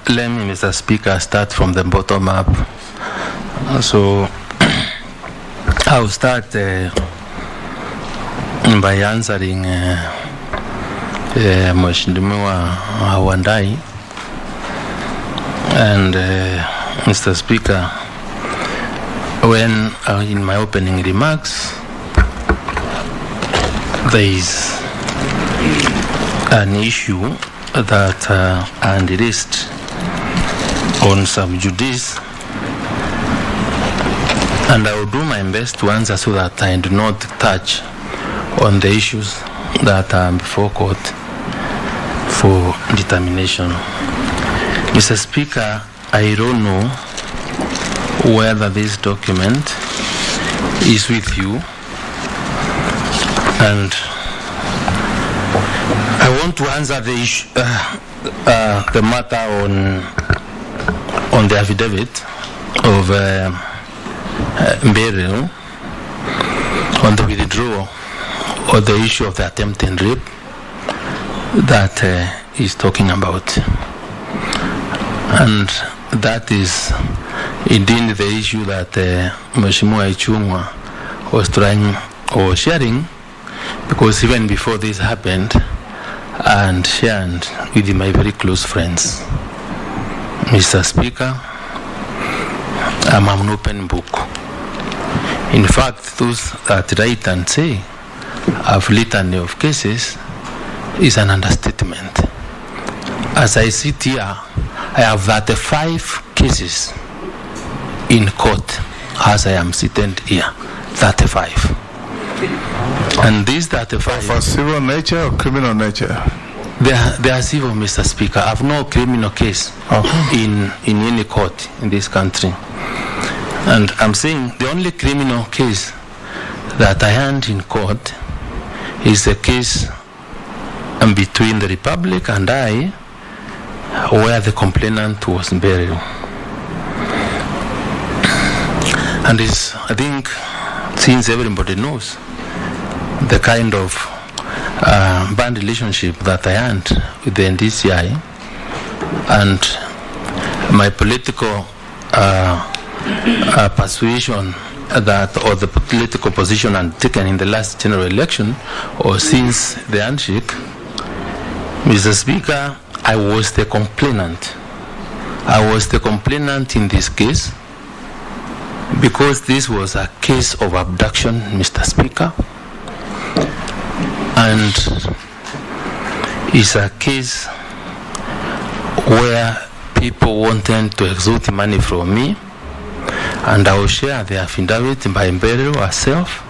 Let me, Mr. Speaker, start from the bottom up. So I'll start by answering Mheshimiwa Wandai. And Mr. Speaker, when in my opening remarks, there is an issue that and raised on sub judice, and I will do my best to answer so that I do not touch on the issues that are before court for determination. Mr. Speaker, I don't know whether this document is with you, and I want to answer the issue, the matter on the affidavit of burial, on the withdrawal or the issue of the attempted rape that is talking about, and that is indeed the issue that Mheshimiwa Ichung'wa was trying or sharing, because even before this happened, and shared with my very close friends. Mr. Speaker, I'm an open book. In fact, those that write and say I've litany of cases is an understatement. As I sit here, I have 35 cases in court as I am sitting here. 35. And these 35 for civil nature or criminal nature? They are civil, Mr. Speaker. I have no criminal case in any court in this country. And I'm saying the only criminal case that I had in court is a case between the Republic and I, where the complainant was buried. And it's, I think, since everybody knows the kind of band relationship that I had with the NDCI, and my political persuasion that, or the political position I've taken in the last general election, or since the handshake, Mr. Speaker, I was the complainant. I was the complainant in this case because this was a case of abduction, Mr. Speaker, and it's a case where people wanted to extort money from me, and I will share the affidavit by burial herself,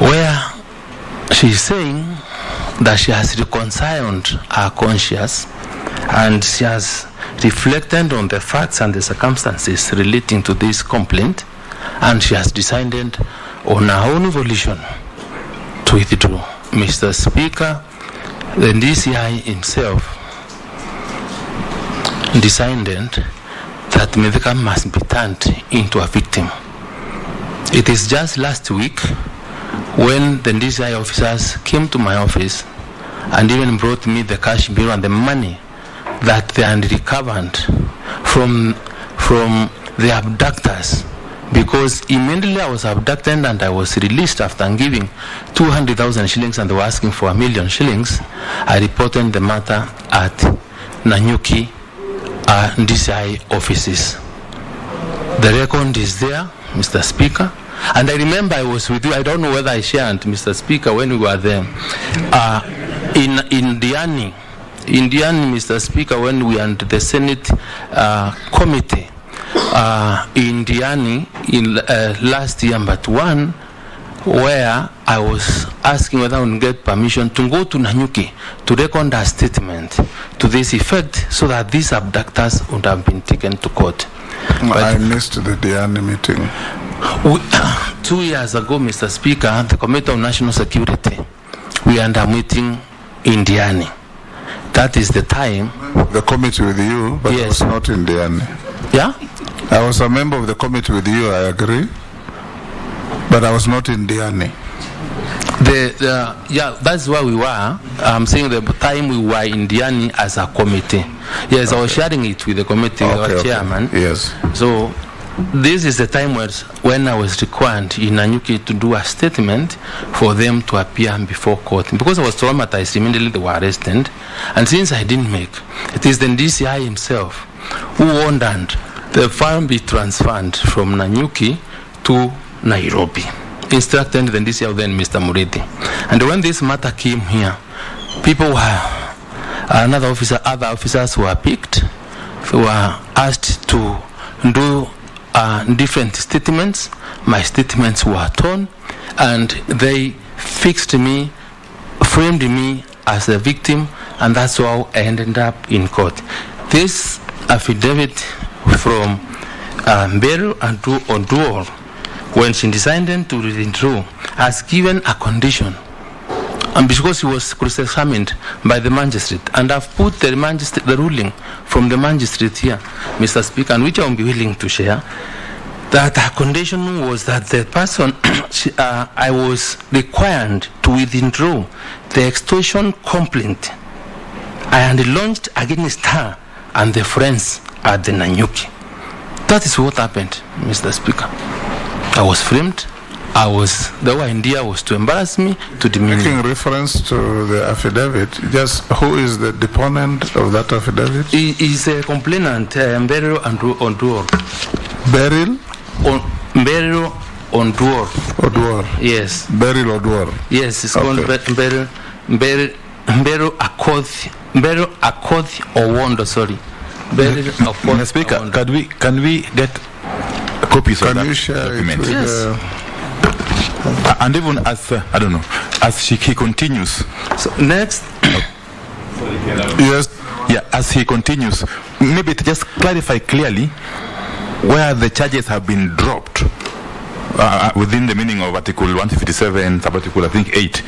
where she's saying that she has reconciled her conscience and she has reflected on the facts and the circumstances relating to this complaint, and she has decided on her own volition to withdraw. Mr. Speaker, the DCI himself decided that Mithika must be turned into a victim. It is just last week when the DCI officers came to my office and even brought me the cash bill and the money that they had recovered from the abductors, because immediately I was abducted and I was released after giving 200,000 shillings and they were asking for 1 million shillings. I reported the matter at Nanyuki DCI offices. The record is there, Mr. Speaker. And I remember I was with you. I don't know whether I shared, Mr. Speaker, when we were there in Diani, Mr. Speaker, when we were the Senate committee in Diani in last year, but one where I was asking whether I would get permission to go to Nanyuki to record a statement to this effect, so that these abductors would have been taken to court. I missed the Diani meeting. 2 years ago, Mr. Speaker, the Committee on National Security, we had a meeting in Diani. That is the time. The committee with you, but yes. I was not in Diani. Yeah? I was a member of the committee with you, I agree, but I was not in Diani. Yeah, that's where we were. I'm saying the time we were in Diani as a committee. Yes, okay. I was sharing it with the committee, with our chairman. Yes. So this is the time when I was required in Nanyuki to do a statement for them to appear before court. Because I was traumatized, immediately they were arrested. And since I didn't make, it is the DCI himself who ordered the file be transferred from Nanyuki to Nairobi, instructed the DCI then Mr. Muridi. And when this matter came here, people were, other officers were picked, were asked to do different statements. My statements were torn, and they fixed me, framed me as a victim, and that's how I ended up in court. This affidavit from Mbero and Oduor, when she decided to withdraw, has given a condition, and because he was cross-examined by the magistrate, and I've put the ruling from the magistrate here, Mr. Speaker, and which I will be willing to share, that her condition was that the person I was required to withdraw the extortion complaint I had launched against her and the friends at the Nanyuki. That is what happened, Mr. Speaker. I was framed. The idea was to embarrass me, to demean me. Making reference to the affidavit, just who is the deponent of that affidavit? He is a complainant, Mbero Onduor. Beryl? Mbero Onduor. Oduor. Yes. Beryl Oduor. Yes, it's called Mbero Akothi Owondo, sorry. Mr. Speaker, can we get copies of that document? Yes. And even as I don't know, as he continues. So next. Yes. Yeah, as he continues, maybe to just clarify clearly where the charges have been dropped within the meaning of Article 157, sub-article I think 8,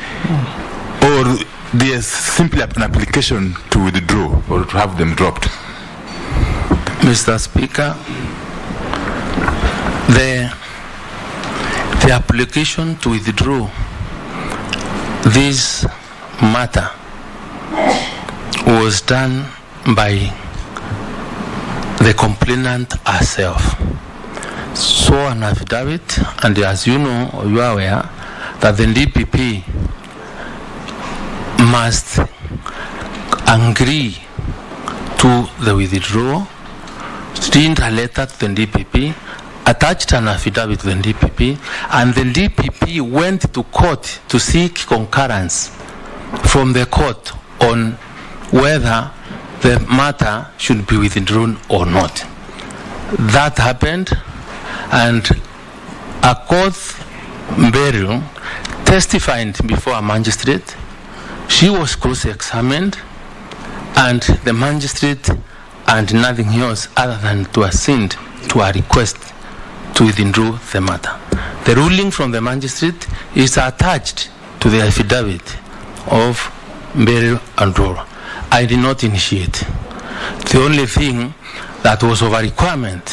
or there's simply an application to withdraw or to have them dropped. Mr. Speaker, the application to withdraw this matter was done by the complainant herself. So an affidavit, and as you know, or you are aware, that the DPP must agree to the withdrawal, sent a letter to the DPP, attached an affidavit to the DPP, and the DPP went to court to seek concurrence from the court on whether the matter should be withdrawn or not. That happened, and Akoth Mbero testified before a magistrate. She was cross-examined, and the magistrate and nothing else other than to assent to a request to withdraw the matter. The ruling from the magistrate is attached to the affidavit of Mbero and Dora. I did not initiate. The only thing that was of a requirement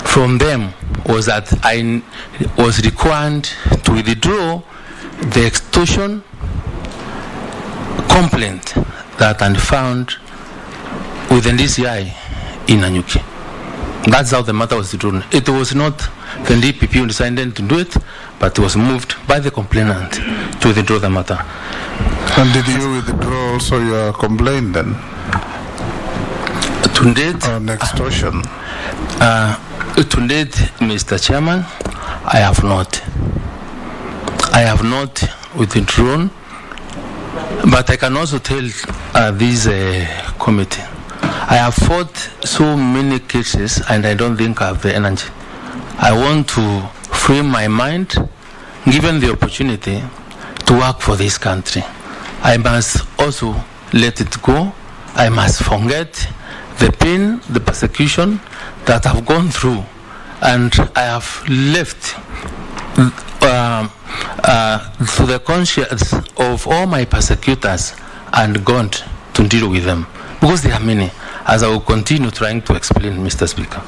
from them was that I was required to withdraw the extortion complaint that I found with the DCI in Nanyuki. That's how the matter was withdrawn. It was not the DPP who decided to do it, but it was moved by the complainant to withdraw the matter. And did you withdraw also your complaint then? To date, on extortion? To date, Mr. Chairman, I have not. I have not withdrawn, but I can also tell this committee, I have fought so many cases and I don't think I have the energy. I want to free my mind, given the opportunity to work for this country. I must also let it go. I must forget the pain, the persecution that I've gone through, and I have left to the conscience of all my persecutors and gone to deal with them, because there are many, as I will continue trying to explain, Mr. Speaker.